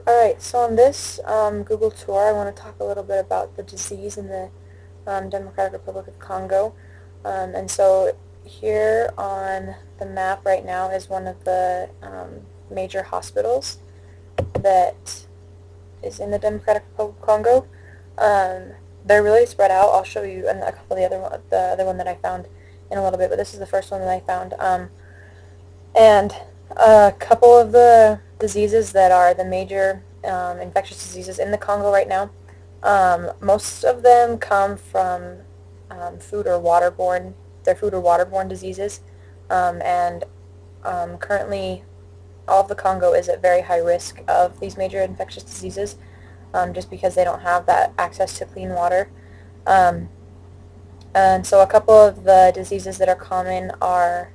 Alright, so on this Google tour, I want to talk a little bit about the disease in the Democratic Republic of Congo. And so here on the map right now is one of the major hospitals that is in the Democratic Republic of Congo. They're really spread out. I'll show you a couple of the other one that I found in a little bit, but this is the first one that I found. And a couple of the diseases that are the major infectious diseases in the Congo right now, most of them come from food or waterborne. They're food or waterborne diseases, and currently all of the Congo is at very high risk of these major infectious diseases, just because they don't have that access to clean water. Um, and so a couple of the diseases that are common are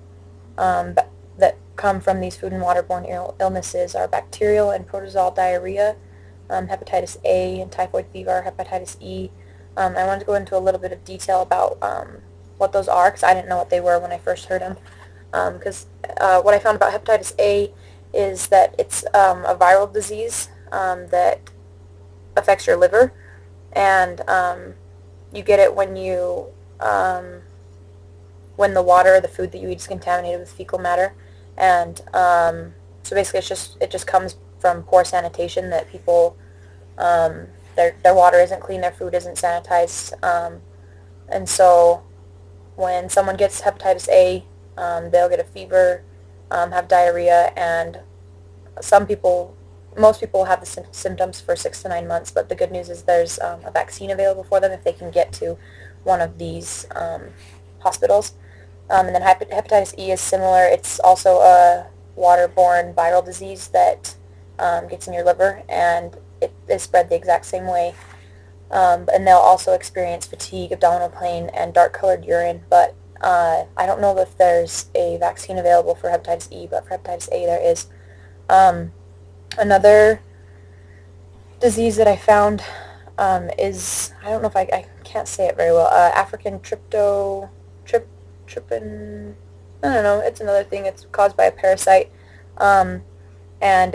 that come from these food and waterborne illnesses are bacterial and protozoal diarrhea, hepatitis A and typhoid fever, hepatitis E. I wanted to go into a little bit of detail about what those are because I didn't know what they were when I first heard them. Because what I found about hepatitis A is that it's a viral disease that affects your liver, and you get it when the water or the food that you eat is contaminated with fecal matter. And so basically it just comes from poor sanitation, that people, their water isn't clean, their food isn't sanitized. And so when someone gets hepatitis A, they'll get a fever, have diarrhea, and most people have the symptoms for 6 to 9 months, but the good news is there's a vaccine available for them if they can get to one of these hospitals. And then hepatitis E is similar. It's also a waterborne viral disease that gets in your liver, and it is spread the exact same way. And they'll also experience fatigue, abdominal pain, and dark-colored urine. But I don't know if there's a vaccine available for hepatitis E, but for hepatitis A there is. Another disease that I found is, I don't know if I can't say it very well, African trypin, I don't know, it's another thing. It's caused by a parasite, and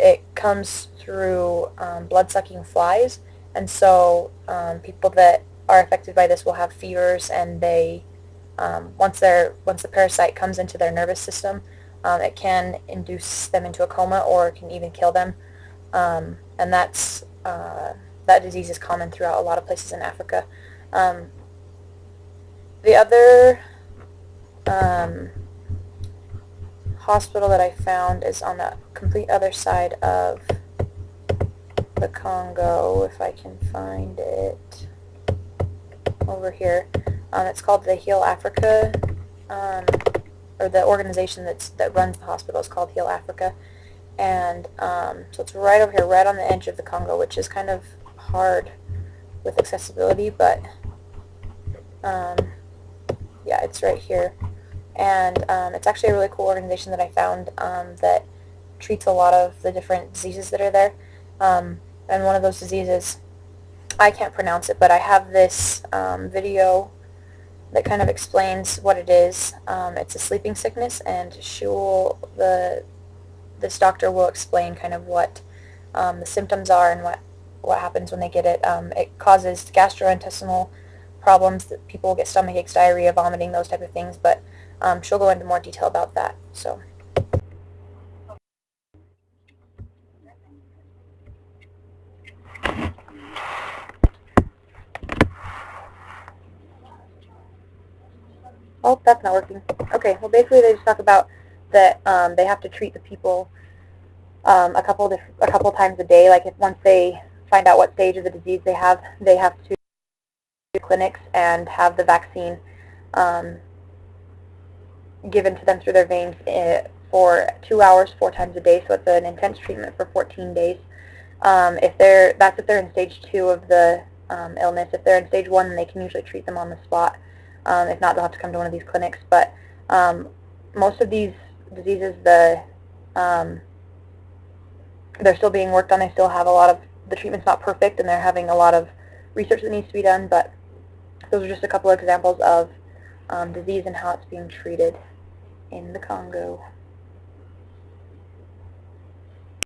it comes through blood-sucking flies. And so people that are affected by this will have fevers, and they once the parasite comes into their nervous system, it can induce them into a coma, or it can even kill them. And that disease is common throughout a lot of places in Africa. The other hospital that I found is on the complete other side of the Congo, if I can find it, over here. It's called the Heal Africa, or the organization that runs the hospital is called Heal Africa. And so it's right over here, right on the edge of the Congo, which is kind of hard with accessibility, but yeah, it's right here. And it's actually a really cool organization that I found that treats a lot of the different diseases that are there. And one of those diseases, I can't pronounce it, but I have this video that kind of explains what it is. It's a sleeping sickness, and this doctor will explain kind of what the symptoms are and what happens when they get it. It causes gastrointestinal problems, that people get stomach aches, diarrhea, vomiting, those type of things, but she'll go into more detail about that. So. Oh, that's not working. Okay, well basically they just talk about that they have to treat the people a couple times a day. Like once they find out what stage of the disease they have to clinics and have the vaccine um, given to them through their veins for 2 hours, 4 times a day. So it's an intense treatment for 14 days. If they're in stage 2 of the illness. If they're in stage 1, then they can usually treat them on the spot. If not, they'll have to come to one of these clinics. But most of these diseases, they're still being worked on. They still have a lot of, the treatment's not perfect, and they're having a lot of research that needs to be done. But those are just a couple of examples of disease and how it's being treated in the Congo.